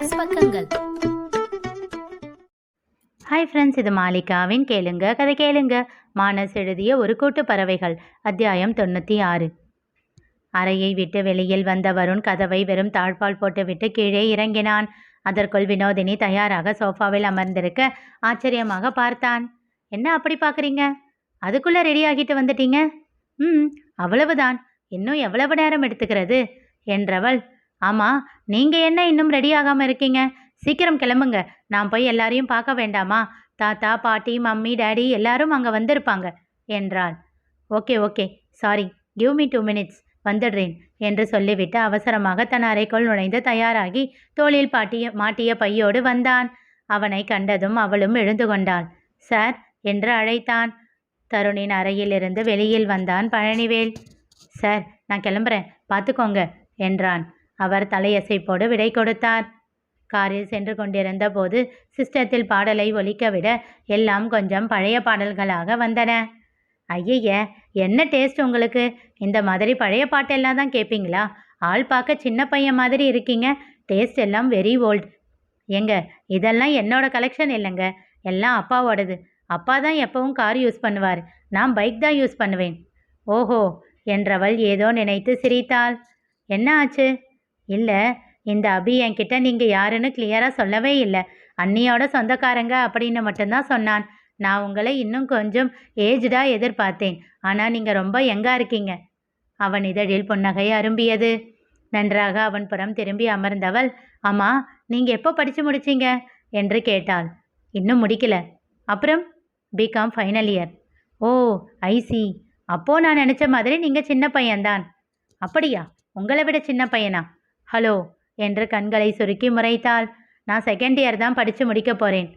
Minus பக்கங்கள். Hi friends, இது மாலிகாவின் கேளுங்க கதை கேளுங்க. மானஸ் எழுதிய ஒரு கூட்டு பறவைகள், அத்தியாயம் 96. அறையை விட்டு வெளியில் வந்த வருண் கதவை வெறும் தாழ்பால் போட்டுவிட்டு கீழே இறங்கினான். அதற்குள் வினோதினி தயாராக சோஃபாவில் அமர்ந்திருக்க ஆச்சரியமாக பார்த்தான். என்ன அப்படி பார்க்குறீங்க? அதுக்குள்ளே ரெடி ஆகிட்டு வந்துட்டீங்க? அவ்வளவுதான். இன்னும் எவ்வளவு நேரம் எடுத்துக்கிறது என்றவள். ஆமாம், நீங்கள் என்ன இன்னும் ரெடி ஆகாமல் இருக்கீங்க? சீக்கிரம் கிளம்புங்க. நான் போய் எல்லாரையும் பார்க்க வேண்டாமா? தாத்தா, பாட்டி, மம்மி, டேடி எல்லாரும் அங்கே வந்திருப்பாங்க என்றாள். Okay sorry, give me 2 minutes, வந்துடுறேன் என்று சொல்லிவிட்டு அவசரமாக தன் அறைக்குள் நுழைந்து தயாராகி தோளில் மாட்டிய பையோடு வந்தான். அவனை கண்டதும் அவளும் எழுந்து கொண்டாள். சார் என்று அழைத்தான். தருணின் அறையிலிருந்து வெளியில் வந்தான் பழனிவேல். சார், நான் கிளம்புறேன், பார்த்துக்கோங்க என்றான். அவர் தலையசைப்போடு விடை கொடுத்தார். காரில் சென்று கொண்டிருந்த போது சிஸ்டத்தில் பாடலை ஒலிக்கவிட எல்லாம் கொஞ்சம் பழைய பாடல்களாக வந்தன. ஐய, என்ன டேஸ்ட் உங்களுக்கு? இந்த மாதிரி பழைய பாட்டெல்லாம் தான் கேட்பீங்களா? ஆள் பார்க்க சின்ன பையன் மாதிரி இருக்கீங்க. டேஸ்ட் எல்லாம் வெரி ஓல்ட். ஏங்க, இதெல்லாம் என்னோட கலெக்ஷன் இல்லைங்க, எல்லாம் அப்பாவோடது. அப்பா தான் எப்பவும் கார் யூஸ் பண்ணுவார், நான் பைக் தான் யூஸ் பண்ணுவேன். ஓஹோ என்றவள் ஏதோ நினைத்து சிரித்தாள். என்ன ஆச்சு? இல்லை, இந்த அபி என்கிட்ட நீங்கள் யாருன்னு கிளியராக சொல்லவே இல்லை. அண்ணியோட சொந்தக்காரங்க அப்படின்னு மட்டும்தான் சொன்னான். நான் உங்களை இன்னும் கொஞ்சம் ஏஜ்டாக எதிர்பார்த்தேன். ஆனால் நீங்கள் ரொம்ப யங்காக இருக்கீங்க. அவன் இதழில் புன்னகை அரும்பியது. நன்றாக அவன் புறம் திரும்பி அமர்ந்தவள், அம்மா, நீங்கள் எப்போ படித்து முடிச்சிங்க என்று கேட்டாள். இன்னும் முடிக்கல. அப்புறம்? BCom final year. Oh, I see. அப்போது நான் நினச்ச மாதிரி நீங்கள் சின்ன பையன்தான். அப்படியா? உங்களை விட சின்ன பையனா? ஹலோ என்று கண்களை சுருக்கி முறைத்தாள். நான் செகண்ட் இயர் தான் படித்து முடிக்க போகிறேன்.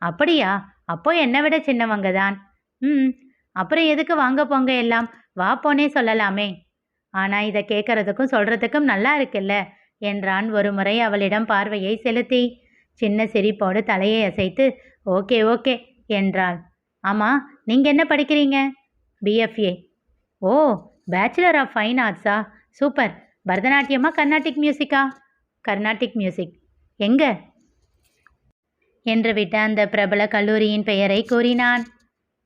அப்படியா? அப்போ என்னை விட சின்னவங்க தான். அப்புறம் எதுக்கு வாங்க போங்க எல்லாம்? வா போனே சொல்லலாமே. ஆனால் இதை கேட்கறதுக்கும் சொல்கிறதுக்கும் நல்லா இருக்குல்ல என்றான் ஒரு முறை அவளிடம் பார்வையை செலுத்தி. சின்ன சிரிப்போடு தலையை அசைத்து ஓகே என்றாள். ஆமாம், நீங்கள் என்ன படிக்கிறீங்க? BFA. Oh, bachelor of fine ஆர்ட்ஸா? சூப்பர். பரதநாட்டியமா கர்நாடிக் மியூசிக்கா? கர்நாடிக் மியூசிக். எங்க என்று விட்ட அந்த பிரபல கல்லூரியின் பெயரை கூறினான்.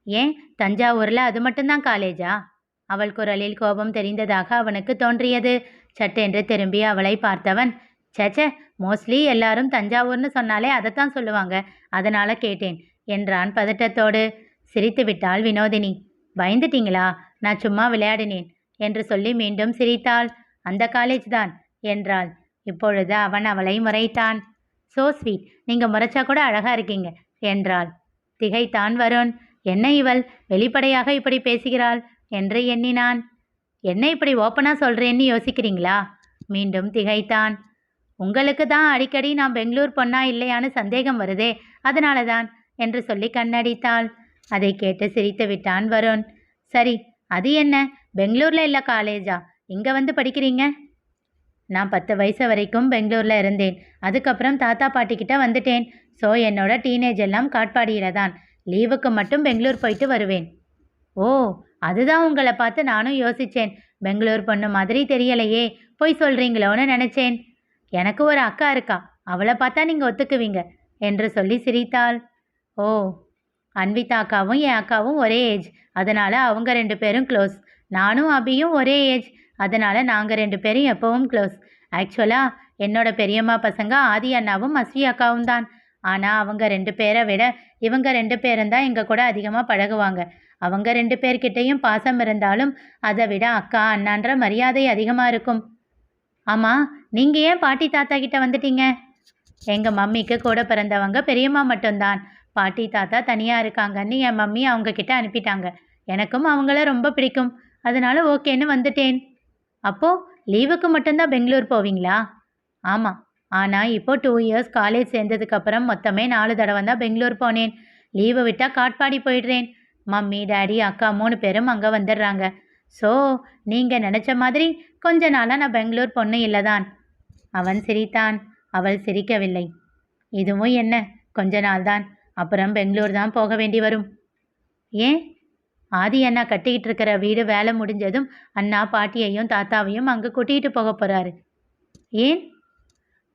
ஏன், தஞ்சாவூரில் அது மட்டும்தான் காலேஜா? அவள் குரலில் கோபம் தெரிந்ததாக அவனுக்கு தோன்றியது. சட்டென்று திரும்பி அவளை பார்த்தவன், சேச்சே, மோஸ்ட்லி எல்லாரும் தஞ்சாவூர்னு சொன்னாலே அதைத்தான் சொல்லுவாங்க, அதனால் கேட்டேன் என்றான் பதட்டத்தோடு. சிரித்து விட்டாள் வினோதினி. பயந்துட்டீங்களா? நான் சும்மா விளையாடினேன் என்று சொல்லி மீண்டும் சிரித்தாள். அந்த காலேஜ் தான் என்றாள். இப்பொழுது அவன் அவளை முறைத்தான். சோ ஸ்வீட், நீங்கள் முறைச்சா கூட அழகாக இருக்கீங்க என்றாள். திகைத்தான் வருண். என்ன இவள் வெளிப்படையாக இப்படி பேசுகிறாள் என்று எண்ணினான். என்ன இப்படி ஓப்பனாக சொல்கிறேன்னு யோசிக்கிறீங்களா? மீண்டும் திகைத்தான். உங்களுக்கு தான் அடிக்கடி நான் பெங்களூர் பொண்ணா இல்லையான்னு சந்தேகம் வருதே, அதனால தான் என்று சொல்லி கண்ணடித்தாள். அதை கேட்டு சிரித்து விட்டான் வருண். சரி, அது என்ன, பெங்களூரில் இல்லை காலேஜா, இங்கே வந்து படிக்கிறீங்க? நான் 10 வயசு வரைக்கும் பெங்களூரில் இருந்தேன். அதுக்கப்புறம் தாத்தா பாட்டிக்கிட்ட வந்துட்டேன். ஸோ என்னோட டீனேஜ் எல்லாம் காட்பாடியில் தான். லீவுக்கு மட்டும் பெங்களூர் போயிட்டு வருவேன். ஓ, அதுதான் உங்களை பார்த்து நானும் யோசித்தேன். பெங்களூர் பொண்ணு மாதிரி தெரியலையே, போய் சொல்கிறீங்களோன்னு நினச்சேன். எனக்கு ஒரு அக்கா இருக்கா, அவளை பார்த்தா நீங்கள் ஒத்துக்குவீங்க என்று சொல்லி சிரித்தாள். ஓ, அன்விதா அக்காவும் என் அக்காவும் ஒரே ஏஜ், அதனால் அவங்க 2 பேரும் க்ளோஸ். நானும் அபியும் ஒரே ஏஜ், அதனால் நாங்கள் 2 பேரும் எப்போவும் க்ளோஸ். ஆக்சுவலாக என்னோட பெரியம்மா பசங்க ஆதி அண்ணாவும் அஸ்வி அக்காவும் தான். ஆனால் அவங்க 2 பேரை விட இவங்க 2 பேரும் தான் எங்கள் கூட அதிகமாக பழகுவாங்க. அவங்க 2 பேர்கிட்டையும் பாசம் இருந்தாலும் அதை விட அக்கா அண்ணான்ற மரியாதை அதிகமாக இருக்கும். ஆமாம், நீங்கள் ஏன் பாட்டி தாத்தா கிட்ட வந்துட்டீங்க? எங்கள் மம்மிக்கு கூட பிறந்தவங்க பெரியம்மா மட்டும்தான். பாட்டி தாத்தா தனியாக இருக்காங்கன்னு என் மம்மி அவங்கக்கிட்ட அனுப்பிட்டாங்க. எனக்கும் அவங்கள ரொம்ப பிடிக்கும், அதனால ஓகேன்னு வந்துட்டேன். அப்போது லீவுக்கு மட்டும்தான் பெங்களூர் போவீங்களா? ஆமாம், ஆனால் இப்போ 2 இயர்ஸ் காலேஜ் சேர்ந்ததுக்கப்புறம் மொத்தமே 4 தடவை தான் பெங்களூர் போனேன். லீவு விட்டால் காட்பாடி போயிடுறேன். மம்மி, டேடி, அக்கா 3 பேரும் அங்கே வந்துடுறாங்க. ஸோ நீங்கள் நினச்ச மாதிரி கொஞ்ச நாளாக நான் பெங்களூர் பொண்ணு இல்லை தான். அவன் சிரித்தான். அவள் சிரிக்கவில்லை. இதுவும் என்ன, கொஞ்ச நாள் தான், அப்புறம் பெங்களூர் தான் போக வேண்டி வரும். ஏன்? ஆதி அண்ணா கட்டிக்கிட்டு இருக்கிற வீடு வேலை முடிஞ்சதும் அண்ணா பாட்டியையும் தாத்தாவையும் அங்கே கூட்டிகிட்டு போக போகிறாரு. ஏன்?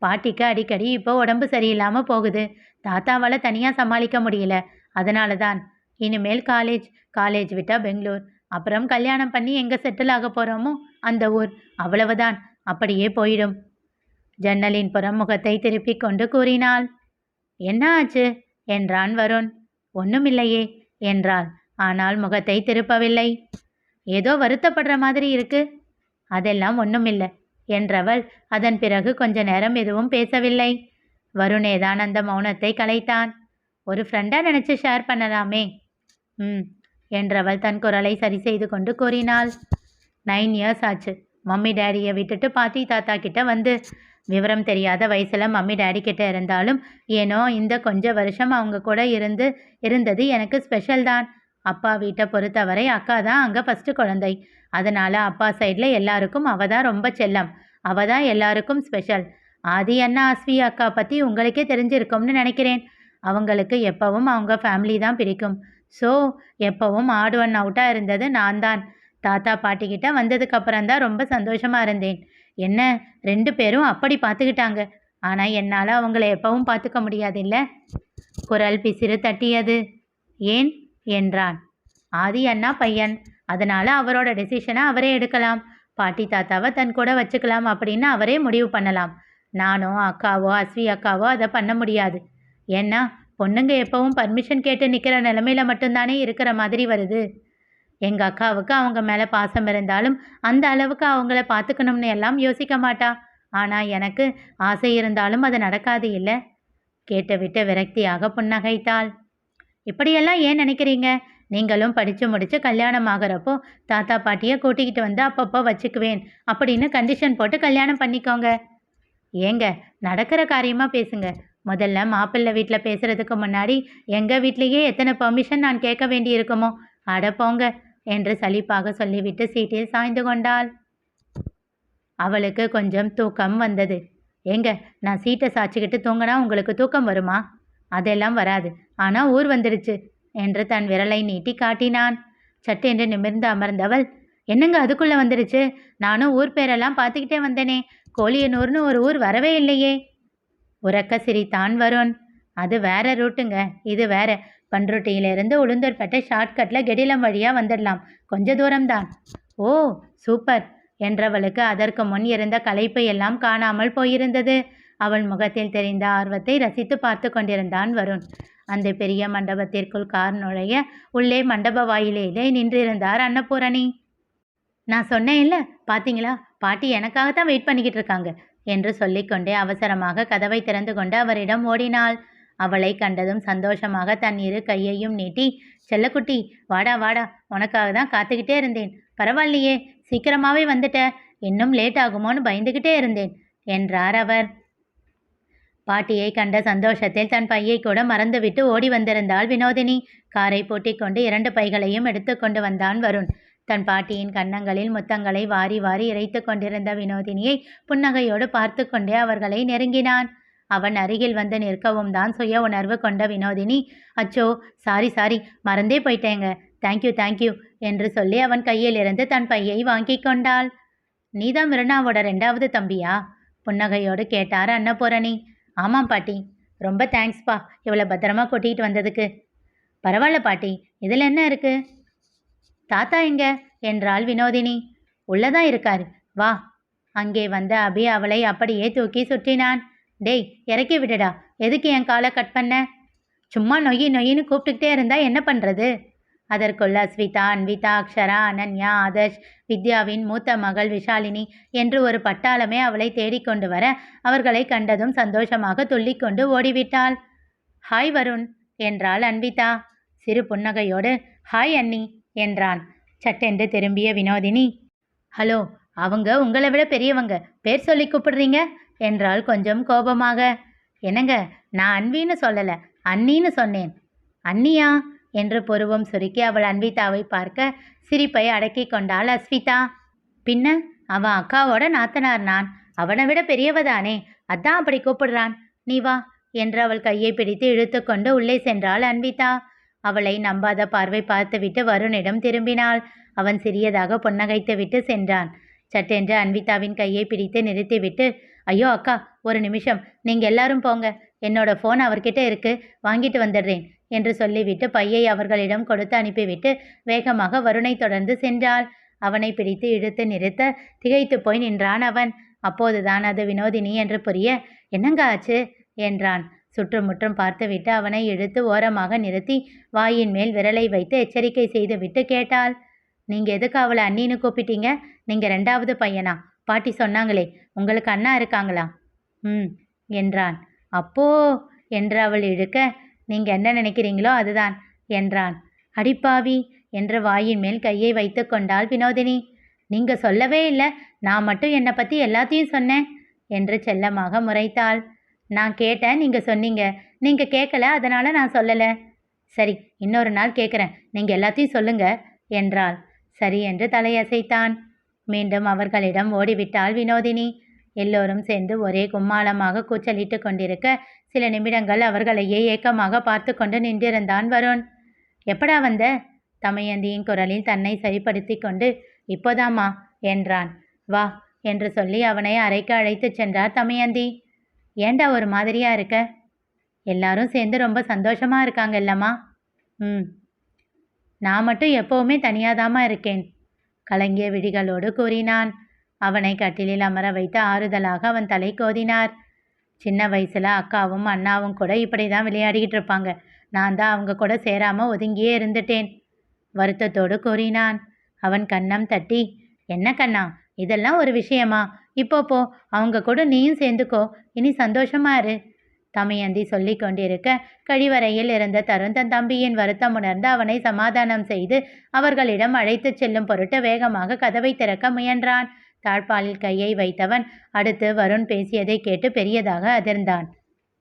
பாட்டிக்கு அடிக்கடி இப்போ உடம்பு சரியில்லாமல் போகுது. தாத்தாவால் தனியாக சமாளிக்க முடியல. அதனால தான். இனிமேல் காலேஜ், காலேஜ் விட்டால் பெங்களூர், அப்புறம் கல்யாணம் பண்ணி எங்கே செட்டில் ஆக போகிறோமோ அந்த ஊர், அவ்வளவுதான். அப்படியே போயிடும். ஜன்னலின் புறம் முகத்தை திருப்பிக் கொண்டு கூறினாள். என்ன ஆச்சு என்றான் வருண். ஒன்றுமில்லையே என்றாள். ஆனால் முகத்தை திருப்பவில்லை. ஏதோ வருத்தப்படுற மாதிரி இருக்கு. அதெல்லாம் ஒன்றுமில்லை என்றவள் அதன் பிறகு கொஞ்ச நேரம் எதுவும் பேசவில்லை. வருணேதான் அந்த மௌனத்தை கலைத்தான். ஒரு ஃப்ரெண்டாக நினச்சி ஷேர் பண்ணலாமே. என்றவள் தன் குரலை சரி செய்து கொண்டு கூறினாள். 9 இயர்ஸ் ஆச்சு மம்மி டேடியை விட்டுட்டு பாட்டி தாத்தா கிட்ட வந்து. விவரம் தெரியாத வயசில் மம்மி டேடி கிட்ட இருந்தாலும் ஏனோ இந்த கொஞ்ச வருஷம் அவங்க கூட இருந்தது எனக்கு ஸ்பெஷல் தான். அப்பா வீட்டை பொறுத்தவரை அக்கா தான் அங்கே ஃபஸ்ட்டு குழந்தை. அதனால் அப்பா சைடில் எல்லாருக்கும் அவள் தான் ரொம்ப செல்லம். அவள் தான் எல்லாருக்கும் ஸ்பெஷல். ஆதி அண்ணா அஸ்வி அக்கா பற்றி உங்களுக்கே தெரிஞ்சிருக்கும்னு நினைக்கிறேன். அவங்களுக்கு எப்பவும் அவங்க ஃபேமிலி தான் பிடிக்கும். ஸோ எப்பவும் ஆட் ஒன் அவுட்டாக இருந்தது நான் தான். தாத்தா பாட்டிக்கிட்ட வந்ததுக்கப்புறம் தான் ரொம்ப சந்தோஷமாக இருந்தேன். என்ன 2 பேரும் அப்படி பார்த்துக்கிட்டாங்க. ஆனால் என்னால் அவங்கள எப்பவும் பார்த்துக்க முடியாதில்ல. குரல் பிசிறு தட்டியது. ஏன் என்றான். ஆதி அண்ணா பையன், அதனால் அவரோட டெசிஷனை அவரே எடுக்கலாம். பாட்டி தாத்தாவை தன் கூட வச்சுக்கலாம் அப்படின்னு அவரே முடிவு பண்ணலாம். நானோ அக்காவோ அஸ்வி அக்காவோ அதை பண்ண முடியாது. ஏன்னா பொண்ணுங்க எப்பவும் பர்மிஷன் கேட்டு நிற்கிற நிலமையில மட்டும்தானே இருக்கிற மாதிரி வருது. எங்கள் அக்காவுக்கு அவங்க மேலே பாசம் இருந்தாலும் அந்த அளவுக்கு அவங்கள பார்த்துக்கணும்னு எல்லாம் யோசிக்க மாட்டா. ஆனால் எனக்கு ஆசை இருந்தாலும் அது நடக்காது இல்லை. கேட்டுவிட்டு விரக்தியாக புன்னகைத்தாள். இப்படியெல்லாம் ஏன் நினைக்கிறீங்க? நீங்களும் படித்து முடித்து கல்யாணம் ஆகிறப்போ தாத்தா பாட்டியை கூட்டிக்கிட்டு வந்து அப்பப்போ வச்சுக்குவேன் அப்படின்னு கண்டிஷன் போட்டு கல்யாணம் பண்ணிக்கோங்க. ஏங்க, நடக்கிற காரியமாக பேசுங்க. முதல்ல மாப்பிள்ளை வீட்டில் பேசுகிறதுக்கு முன்னாடி எங்கள் வீட்லேயே எத்தனை பெர்மிஷன் நான் கேட்க வேண்டி இருக்குமோ. அட போங்க என்று சலிப்பாக சொல்லிவிட்டு சீட்டில் சாய்ந்து கொண்டாள். அவளுக்கு கொஞ்சம் தூக்கம் வந்தது. ஏங்க, நான் சீட்டை சாய்ச்சிக்கிட்டு தூங்கினா உங்களுக்கு தூக்கம் வருமா? அதெல்லாம் வராது. ஆனால் ஊர் வந்துடுச்சு என்று தன் விரலை நீட்டி காட்டினான். சட்டென்று நிமிர்ந்து அமர்ந்தவள், என்னங்க அதுக்குள்ளே வந்துடுச்சு? நானும் ஊர் பேரெல்லாம் பார்த்துக்கிட்டே வந்தேனே. கோழியனூர்னு ஒரு ஊர் வரவே இல்லையே. உறக்க சிரித்தான் வருண். அது வேற ரூட்டுங்க, இது வேற. பண்ருட்டியிலிருந்து உளுந்தூர்பேட்டை ஷார்ட்கட்டில் கெடிலம் வழியாக வந்துடலாம். கொஞ்ச தூரம்தான். ஓ சூப்பர் என்றவளுக்கு அதற்கு முன் இருந்த களைப்பு எல்லாம் காணாமல் போயிருந்தது. அவள் முகத்தில் தெரிந்த ஆர்வத்தை ரசித்து பார்த்து கொண்டிருந்தான் வருண். அந்த பெரிய மண்டபத்திற்குள் கார் நுழைய உள்ளே மண்டப வாயிலேயே நின்றிருந்தார் அன்னபூரணி. நான் சொன்னேன் இல்லை, பார்த்தீங்களா, பாட்டி எனக்காகத்தான் வெயிட் பண்ணிக்கிட்டு இருக்காங்க என்று சொல்லிக்கொண்டே அவசரமாக கதவை திறந்து கொண்டு அவரிடம் ஓடினாள். அவளை கண்டதும் சந்தோஷமாக தன் 2 கையையும் நீட்டி, செல்லக்குட்டி வாடா வாடா, உனக்காக தான் காத்துக்கிட்டே இருந்தேன். பரவாயில்லையே, சீக்கிரமாகவே வந்துட்ட. இன்னும் லேட் ஆகுமோன்னு பயந்துக்கிட்டே இருந்தேன் என்றார் அவர். பாட்டியை கண்ட சந்தோஷத்தில் தன் பையை கூட மறந்துவிட்டு ஓடி வந்திருந்தாள் வினோதினி. காரை பூட்டிக் கொண்டு 2 பைகளையும் எடுத்து கொண்டு வந்தான் வருண். தன் பாட்டியின் கன்னங்களில் முத்தங்களை வாரி வாரி இறைத்து கொண்டிருந்த வினோதினியை புன்னகையோடு பார்த்து கொண்டே அவர்களை நெருங்கினான். அவன் அருகில் வந்து நிற்கவும் தான் சுய உணர்வு கொண்ட வினோதினி, அச்சோ சாரி மறந்தே போயிட்டேங்க, தேங்க்யூ என்று சொல்லி அவன் கையிலிருந்து தன் பையை வாங்கி கொண்டாள். நீதான் மிருனாவோட 2வது தம்பியா? புன்னகையோடு கேட்டார் அன்னபூரணி. ஆமாம் பாட்டி, ரொம்ப தேங்க்ஸ்பா இவ்வளோ பத்திரமா கூட்டிகிட்டு வந்ததுக்கு. பரவாயில்ல பாட்டி, இதில் என்ன இருக்கு? தாத்தா எங்க என்றாள் வினோதினி. உள்ளதான் இருக்காரு, வா. அங்கே வந்த அபி அவளை அப்படியே தூக்கி சுற்றினான். டேய், இறக்கி விடுடா, எதுக்கு என் காலை கட் பண்ண? சும்மா நொய்யின்னு கூப்பிட்டுக்கிட்டே இருந்தா என்ன பண்ணுறது? அதற்குள்ள ஸ்விதா, அன்விதா, அக்ஷரா, அனன்யா, ஆதர்ஷ், வித்யாவின் மூத்த மகள் விஷாலினி என்று ஒரு பட்டாளமே அவளை தேடிக்கொண்டு வர அவர்களை கண்டதும் சந்தோஷமாக துள்ளிக்கொண்டு ஓடிவிட்டாள். ஹாய் வருண் என்றாள் அன்விதா. சிறு புன்னகையோடு ஹாய் அண்ணி என்றான். சட்டென்று திரும்பிய வினோதினி, ஹலோ, அவங்க உங்களை விட பெரியவங்க, பேர் சொல்லி கூப்பிடுறீங்க என்றாள் கொஞ்சம் கோபமாக. என்னங்க, நான் அன்வின்னு சொல்லலை, அண்ணின்னு சொன்னேன். அண்ணியா என்று புருவம் சுருக்கி அவள் அன்விதாவை பார்க்க சிரிப்பை அடக்கி கொண்டாள் அஸ்விதா. பின்ன அவன் அக்காவோட நாத்தனார், நான் அவனை விட பெரியவதானே, அதான் அப்படி கூப்பிடுறான். நீ வா என்று அவள் கையை பிடித்து இழுத்து கொண்டு உள்ளே சென்றாள் அன்விதா. அவளை நம்பாத பார்வை பார்த்துவிட்டு வருணிடம் திரும்பினாள். அவன் சிறியதாக புன்னகைத்து விட்டு சென்றான். சட்டென்று அன்விதாவின் கையை பிடித்து நிறுத்திவிட்டு, ஐயோ அக்கா, ஒரு நிமிஷம், நீங்கள் எல்லாரும் போங்க, என்னோட ஃபோன் அவர்கிட்ட இருக்கு, வாங்கிட்டு வந்துடுறேன் என்று சொல்லிவிட்டு பையை அவர்களிடம் கொடுத்து அனுப்பிவிட்டு வேகமாக வருணை தொடர்ந்து சென்றாள். அவனை பிடித்து இழுத்து நிறுத்த திகைத்து போய் நின்றான் அவன். அப்போதுதான் அது வினோதினி என்று புரிய, என்னங்க ஆச்சு என்றான். சுற்றுமுற்றும் பார்த்துவிட்டு அவனை இழுத்து ஓரமாக நிறுத்தி வாயின் மேல் விரலை வைத்து எச்சரிக்கை செய்துவிட்டு கேட்டாள், நீங்க எதுக்கு அவளை அண்ணின்னு கூப்பிட்டீங்க? நீங்க 2வது பையனா? பாட்டி சொன்னாங்களே, உங்களுக்கு அண்ணா இருக்காங்களா? ம் என்றான். அப்போ என்று அவள் இழுக்க, நீங்க என்ன நினைக்கிறீங்களோ அதுதான் என்றான். அடிப்பாவி என்று வாயின் மேல் கையை வைத்து கொண்டாள் வினோதினி. நீங்க சொல்லவே இல்லை, நான் மட்டும் என்னை பற்றி எல்லாத்தையும் சொன்னேன் என்று செல்லமாக முறைத்தாள். நான் கேட்டேன், நீங்க சொன்னீங்க. நீங்க கேட்கல, அதனால நான் சொல்லலை. சரி, இன்னொரு நாள் கேட்குறேன், நீங்க எல்லாத்தையும் சொல்லுங்க என்றாள். சரி என்று தலையசைத்தான். மீண்டும் அவர்களிடம் ஓடிவிட்டாள் வினோதினி. எல்லோரும் சேர்ந்து ஒரே கும்மாளமாக கூச்சலிட்டு கொண்டிருக்க சில நிமிடங்கள் அவர்களையே ஏக்கமாக பார்த்து கொண்டு நின்றிருந்தான் வருண். எப்படா வந்த? தமயந்தியின் குரலில் தன்னை சரிப்படுத்தி கொண்டு, இப்போதாம்மா என்றான். வா என்று சொல்லி அவனை அறைக்கு அழைத்துச் சென்றார் தமயந்தி. ஏண்டா ஒரு மாதிரியா இருக்க? எல்லாரும் சேர்ந்து ரொம்ப சந்தோஷமா இருக்காங்க இல்லம்மா? நான் மட்டும் எப்போவுமே தனியாதாம்மா இருக்கேன் கலங்கிய விழிகளோடு கூறினான். அவனை கட்டிலில் அமர வைத்து ஆறுதலாக அவன் தலை கோதினார். சின்ன வயசுல அக்காவும் அண்ணாவும் கூட இப்படி தான் விளையாடிக்கிட்டு இருப்பாங்க. நான் தான் அவங்க கூட சேராமல் ஒதுங்கியே இருந்துட்டேன் வருத்தத்தோடு கூறினான். அவன் கன்னம் தட்டி, என்ன கண்ணா, இதெல்லாம் ஒரு விஷயமா? இப்போ போ, அவங்க கூட நீயும் சேர்ந்துக்கோ, இனி சந்தோஷமா இரு தமயந்தி சொல்லி கொண்டிருக்க கழிவறையில் இருந்த தருண் தன் தம்பியின் வருத்தம் உணர்ந்து அவனை சமாதானம் செய்து அவர்களிடம் அழைத்துச் செல்லும் பொருட்டு வேகமாக கதவை திறக்க முயன்றான். தாழ்பாலில் கையை வைத்தவன் அடுத்து வருண் பேசியதை கேட்டு பெரியதாக அதிர்ந்தான்.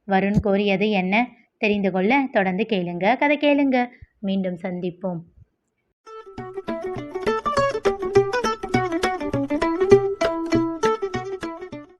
வருண் கூறியது என்ன தெரிந்து கொள்ள தொடர்ந்து கேளுங்க. கதை கேளுங்க. மீண்டும் சந்திப்போம்.